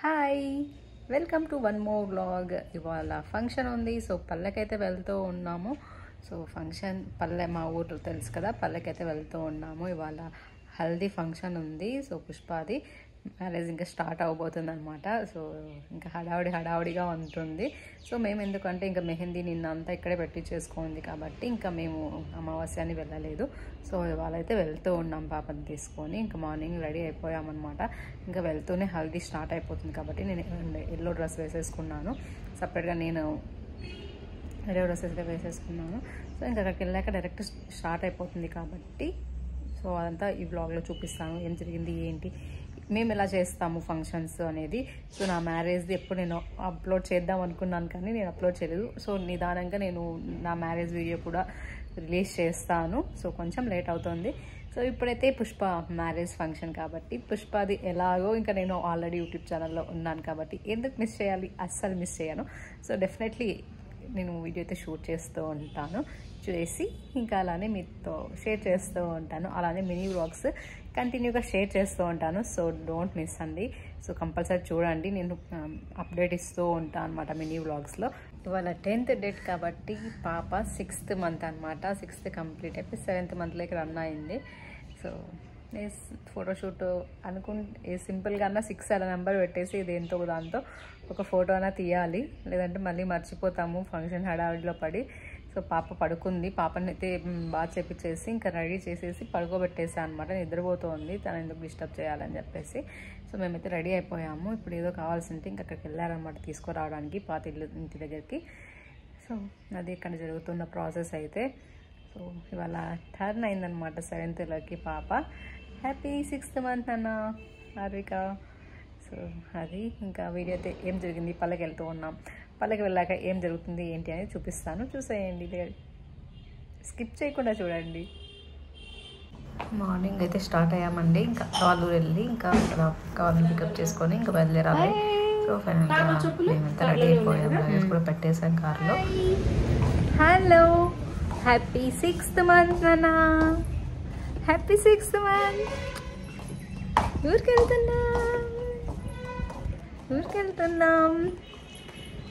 Hi, welcome to one more vlog. ఇవాళ function ఉంది. So పల్లెకైతే వెళ్తూ ఉన్నాము. సో ఫంక్షన్ పల్లె, మా ఊరు తెలుసు కదా, పల్లెకైతే వెళ్తూ ఉన్నాము. ఇవాళ హల్దీ ఫంక్షన్ ఉంది. సో పుష్పాది మ్యారేజ్ ఇంకా స్టార్ట్ అవబోతుంది అనమాట. సో ఇంకా హడావుడిగా ఉంటుంది. సో మేము ఎందుకంటే ఇంకా మెహందీ నిన్నంతా ఇక్కడే పెట్టి చేసుకుంది కాబట్టి ఇంకా మేము అమావాస్యాన్ని వెళ్ళలేదు. సో ఇవాళ అయితే వెళ్తూ ఉన్నాం పాపని తీసుకొని. ఇంకా మార్నింగ్ రెడీ అయిపోయామన్నమాట. ఇంకా వెళ్తూనే హల్దీ స్టార్ట్ అయిపోతుంది కాబట్టి నేను ఎల్లో డ్రెస్ వేసేసుకున్నాను. సపరేట్గా నేను ఎల్లో డ్రెస్ అయితే వేసేసుకున్నాను. సో ఇంకా అక్కడికి వెళ్ళాక డైరెక్ట్ స్టార్ట్ అయిపోతుంది కాబట్టి సో అదంతా ఈ బ్లాగ్లో చూపిస్తాను. ఏం జరిగింది, ఏంటి, మేము ఎలా చేస్తాము ఫంక్షన్స్ అనేది. సో నా మ్యారేజ్ది ఎప్పుడు నేను అప్లోడ్ చేద్దాం అనుకున్నాను కానీ నేను అప్లోడ్ చేయలేదు. సో నిదానంగా నేను నా మ్యారేజ్ వీడియో కూడా రిలీజ్ చేస్తాను. సో కొంచెం లేట్ అవుతుంది. సో ఇప్పుడైతే పుష్ప మ్యారేజ్ ఫంక్షన్ కాబట్టి పుష్పది ఎలాగో ఇంకా నేను ఆల్రెడీ యూట్యూబ్ ఛానల్లో ఉన్నాను కాబట్టి ఎందుకు మిస్ చేయాలి, అస్సలు మిస్ చేయను. సో డెఫినెట్లీ నేను వీడియో అయితే షూట్ చేస్తూ ఉంటాను, చేసి ఇంకా అలానే మీతో షేర్ చేస్తూ ఉంటాను. అలానే మినీ వ్లాగ్స్ కంటిన్యూగా షేర్ చేస్తూ ఉంటాను. సో డోంట్ మిస్ అండి. సో కంపల్సరీ చూడండి, నేను అప్డేట్ ఇస్తూ ఉంటాను అనమాట మినీ వ్లాగ్స్లో. ఇవాళ 10th డేట్ కాబట్టి పాప 6th మంత్ అనమాట. 6th కంప్లీట్ అయిపోయి 7th మంత్లోకి రన్ అయింది. సో ఫోటోషూట్ అనుకుంటే సింపుల్గా అన్న 6 అలా నెంబర్ పెట్టేసి దేంతో దాంతో ఒక ఫోటో అయినా తీయాలి, లేదంటే మళ్ళీ మర్చిపోతాము ఫంక్షన్ హడావిడిలో పడి. సో పాప పడుకుంది. పాపని అయితే బాగా చేపించేసి ఇంకా రెడీ చేసేసి పడుకోబెట్టేసాను అనమాట. నిద్రపోతుంది, తను ఎందుకు డిస్టర్బ్ చేయాలని చెప్పేసి. సో మేమైతే రెడీ అయిపోయాము. ఇప్పుడు ఏదో కావాల్సింటే ఇంకా అక్కడికి వెళ్ళారనమాట తీసుకురావడానికి పాత ఇంటి దగ్గరికి. సో అది ఇక్కడ జరుగుతున్న ప్రాసెస్ అయితే. సో ఇవాళ టర్న్ అయిందనమాట 7th పాప. హ్యాపీ 6th మంత్ అన్న హార్విక. సో అది ఇంకా వీడియో అయితే ఏం జరిగింది, పల్లెకి వెళ్తూ ఉన్నాం. పల్లెకి వెళ్ళాక ఏం జరుగుతుంది ఏంటి అనేది చూపిస్తాను, చూసేయండి, స్కిప్ చేయకుండా చూడండి. మార్నింగ్ అయితే స్టార్ట్ అయ్యామండి. ఇంకా కాలూరు వెళ్ళి ఇంకా అక్కడ కావాలని పికప్ చేసుకొని ఇంకా బయలుదేరాలి. సో ఫైనల్గా మేమంతా రెడీ అయిపోయాం. లగేజ్ కూడా పెట్టేసాం కార్లో. హలో, హ్యాపీ 6th మంత్ నాన్న, హ్యాపీ 6th మంత్. ఊరికి వెళ్తున్నాం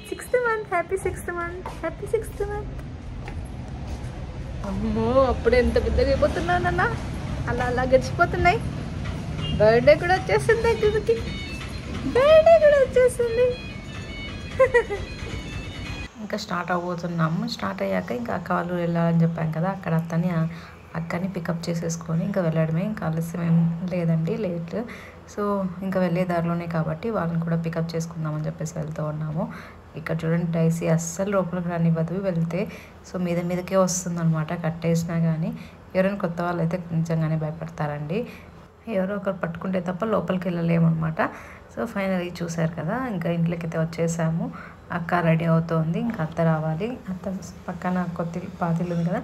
6th month. Happy 6th month, happy 6th month. అమ్మో, అప్పుడే ఎంత పెద్దగా అయిపోతున్నానన్న, అలా గడిచిపోతున్నాయి. బర్త్డే కూడా వచ్చేస్తుంది, అక్కడికి బర్త్డే కూడా వచ్చేస్తుంది. ఇంకా స్టార్ట్ అవబోతున్నాము. స్టార్ట్ అయ్యాక ఇంకా అక్కవాళ్ళు వెళ్ళాలని చెప్పాం కదా, అక్కడ అక్కని పికప్ చేసేసుకొని ఇంకా వెళ్ళడమే. ఇంకా ఆలస్యం ఏం లేదండి, లేట్. సో ఇంకా వెళ్ళే దారిలోనే కాబట్టి వాళ్ళని కూడా పికప్ చేసుకుందామని చెప్పేసి వెళ్తూ ఉన్నాము. ఇక్కడ చూడండి, డైసీ అస్సలు లోపలికి రానివ్వదు వెళ్తే. సో మీదకే వస్తుంది అనమాట, కట్టేసినా కానీ. ఎవరైనా కొత్త వాళ్ళు అయితే నిజంగానే భయపడతారండి. ఎవరో ఒకరు పట్టుకుంటే తప్ప లోపలికి వెళ్ళలేమన్నమాట. సో ఫైనల్గా చూసారు కదా, ఇంకా ఇంట్లోకి అయితే వచ్చేసాము. అక్క రెడీ అవుతోంది, ఇంకా అత్త రావాలి. అత్త పక్కన పాతిల్లు ఉంది కదా,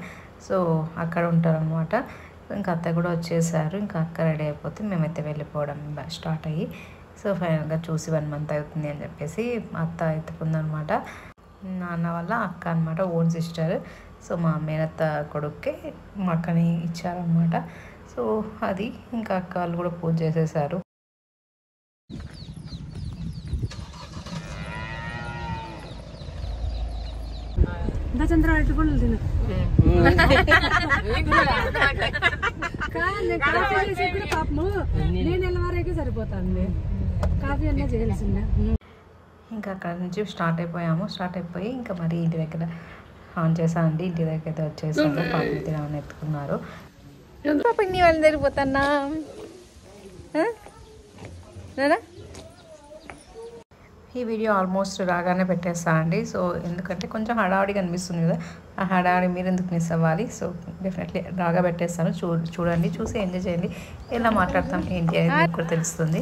సో అక్కడ ఉంటారనమాట. ఇంకా అత్త కూడా వచ్చేసారు. ఇంకా అక్క రెడీ అయిపోతే మేమైతే వెళ్ళిపోవడం స్టార్ట్ అయ్యి. సో ఫైనల్గా చూసి 1 మంత్ అవుతుంది అని చెప్పేసి అత్త ఎత్తుకుందనమాట. నాన్న వాళ్ళ అక్క అనమాట, ఓన్ సిస్టర్. సో మా మేనత్త కొడుక్కి మా అక్కని ఇచ్చారనమాట. సో అది ఇంకా అక్క వాళ్ళు కూడా పూజ చేసేసారు. సరిపోతుంది, కాఫీ అన్నా చేయాల్సిందే. ఇంకా అక్కడ నుంచి స్టార్ట్ అయిపోయి ఇంకా మరి ఇంటి దగ్గర ఆన్ చేసామండి. ఇంటి దగ్గర అయితే వచ్చేసారు. పాపని తినమని ఎత్తుకున్నారు. పాపని వాళ్ళు జరిగిపోతున్నా ఈ వీడియో ఆల్మోస్ట్ రాగానే పెట్టేస్తానండి. సో ఎందుకంటే కొంచెం హడావిడిగా అనిపిస్తుంది కదా, ఆ హడావిడి మీరు ఎందుకు మిస్ అవ్వాలి. సో డెఫినెట్లీ రాగా పెట్టేస్తాను. చూడండి, చూసి ఎంజాయ్ చేయండి. ఎలా మాట్లాడతాం ఏంటి అనేది మీకు కూడా తెలుస్తుంది.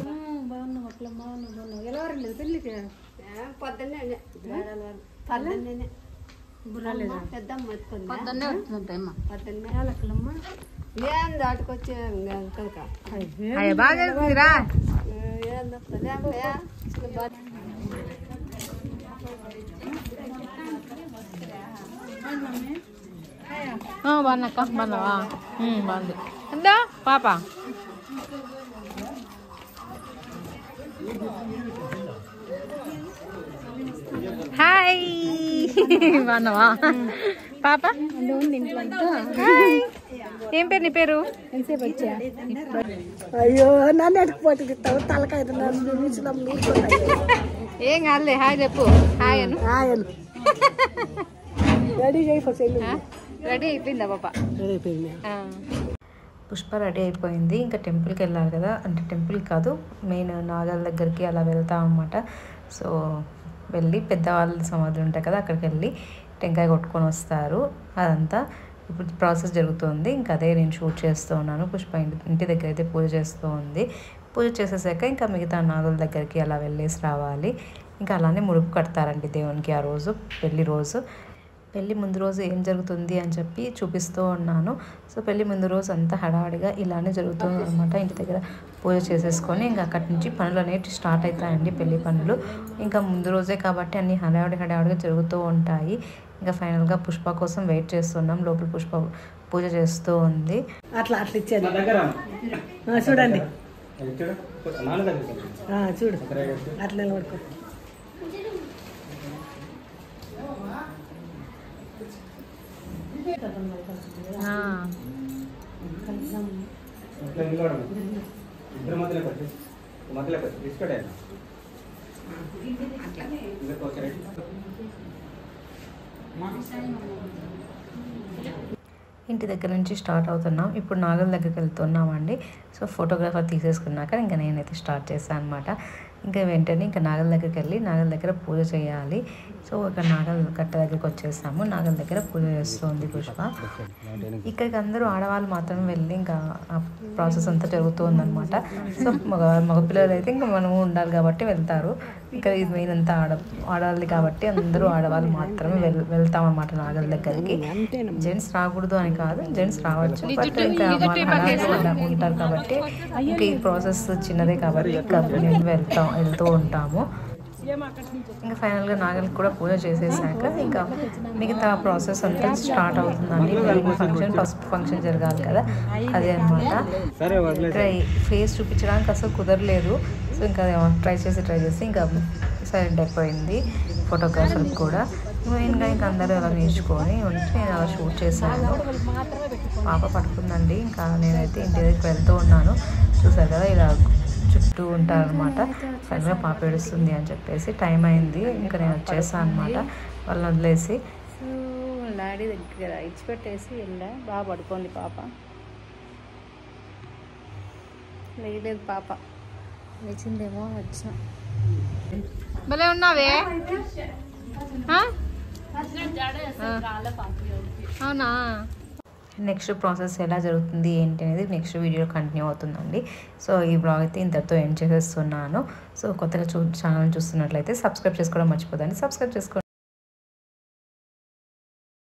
బాగా బాగున్నాక బాగున్నావా? బాగుంది. ఎందా పాప బాగున్నావా పాప? హాయ్. ఏం పేరు నీ పేరు? అయ్యో నన్ను ఎట్టుకుపోతుంది తలకాయ ఏం కాదులే హాయ్ చెప్పు. హాయ్ అను. రెడీ అయిపోయి రెడీ అయిపోయిందా పాప? పుష్ప రెడీ అయిపోయింది. ఇంకా టెంపుల్కి వెళ్ళాలి కదా, అంటే టెంపుల్ కాదు మెయిన్ నాగల దగ్గరికి అలా వెళ్తాం అన్నమాట. సో వెళ్ళి పెద్దవాళ్ళ సమాధులు ఉంటాయి కదా, అక్కడికి వెళ్ళి టెంకాయ కొట్టుకొని వస్తారు. అదంతా ఇప్పుడు ప్రాసెస్ జరుగుతుంది. ఇంకా అదే నేను షూట్ చేస్తూ ఉన్నాను. పుష్ప ఇంటి దగ్గర అయితే పూజ చేస్తూ ఉంది. పూజ చేసేసాక ఇంకా మిగతా నాగుల దగ్గరికి అలా వెళ్ళేసి రావాలి. ఇంకా అలానే ముడుపు కడతారండి దేవునికి ఆ రోజు, పెళ్లి రోజు. పెళ్ళి ముందు రోజు ఏం జరుగుతుంది అని చెప్పి చూపిస్తూ ఉన్నాను. సో పెళ్ళి ముందు రోజు అంతా హడావిడిగా ఇలానే జరుగుతుంది అనమాట. ఇంటి దగ్గర పూజ చేసేసుకొని ఇంకా అక్కడి నుంచి పనులు అనేవి స్టార్ట్ అవుతాయండి, పెళ్లి పనులు. ఇంకా ముందు రోజే కాబట్టి అన్ని హడావిడిగా జరుగుతూ ఉంటాయి. ఇంకా ఫైనల్గా పుష్ప కోసం వెయిట్ చేస్తున్నాం. లోపల పుష్ప పూజ చేస్తూ ఉంది. అట్లా ఇచ్చేది చూడండి, చూడు అట్లా నిలబడుకో. ఇంటి దగ్గర నుంచి స్టార్ట్ అవుతున్నాం. ఇప్పుడు నాగల దగ్గరికి వెళ్తున్నామండి. సో ఫోటోగ్రాఫర్ తీసేసుకున్నాక ఇంకా నేనైతే స్టార్ట్ చేశాను అనమాట. ఇంకా వెంటనే ఇంకా నాగల దగ్గరికి వెళ్ళి నాగల దగ్గర పూజ చేయాలి. సో ఇక్కడ నాగల కట్ట దగ్గరికి వచ్చేసాము. నాగల దగ్గర పూజ చేస్తుంది పుష్ప. ఇక్కడికి అందరూ ఆడవాళ్ళు మాత్రమే వెళ్ళి ఇంకా ఆ ప్రాసెస్ అంతా జరుగుతుందన్నమాట. సో మగపిల్లలు అయితే ఇంకా మనము ఉండాలి కాబట్టి వెళ్తారు. ఇంకా ఇది మెయిన్ అంతా ఆడవాళ్ళది కాబట్టి అందరూ ఆడవాళ్ళు మాత్రమే వెళ్తాం అన్నమాట నాగల దగ్గరికి. జెంట్స్ రాకూడదు అని కాదు, జెంట్స్ రావచ్చు, బట్ ఇంకా ఉంటారు కాబట్టి ఇంకా ఈ ప్రాసెస్ చిన్నదే కాబట్టి ఇంకా మేము వెళ్తూ ఉంటాము. ఇంకా ఫైనల్గా నాగలికి కూడా పూజ చేసేసాక ఇంకా మిగతా ప్రాసెస్ అంతా స్టార్ట్ అవుతుందండి. ఫంక్షన్ పసుపు ఫంక్షన్ జరగాలి కదా, అదే అనమాట. ఇక్కడ ఫేస్ చూపించడానికి అసలు కుదరలేదు. సో ఇంకా ట్రై చేసి ఇంకా సైలెంట్ అయిపోయింది ఫోటోగ్రాఫర్ కూడా. మెయిన్గా ఇంకా అందరూ అలా నేర్చుకొని ఉంటే నేను అలా షూట్ చేశాను. పాప పట్టుకుందండి. ఇంకా నేనైతే ఇంటి దగ్గరికి వెళ్తూ ఉన్నాను. చూసారు కదా ఇలా చుట్టూ ఉంటారనమాట. ఫైనల్గా పాప ఏడుస్తుంది అని చెప్పేసి టైం అయింది. ఇంకా నేను వచ్చేసాను అనమాట వాళ్ళని వదిలేసి. సో డాడీ దగ్గర ఇచ్చిపెట్టేసి వెళ్ళా. బాగా పడుకోండి పాప, లేదు పాప లేచిందేమో. వచ్చిన భలే ఉన్నావే. అవునా? నెక్స్ట్ ప్రాసెస్ ఎలా జరుగుతుంది ఏంటి అనేది నెక్స్ట్ వీడియో కంటిన్యూ అవుతుందండి. సో ఈ బ్లాగ్ అయితే ఇంతతో ఎండ్ చేసేస్తున్నాను. సో కొత్తగా ఛానల్ చూస్తున్నట్లయితే సబ్స్క్రైబ్ చేసుకోవడం మర్చిపోదండి. సబ్స్క్రైబ్ చేసుకోండి.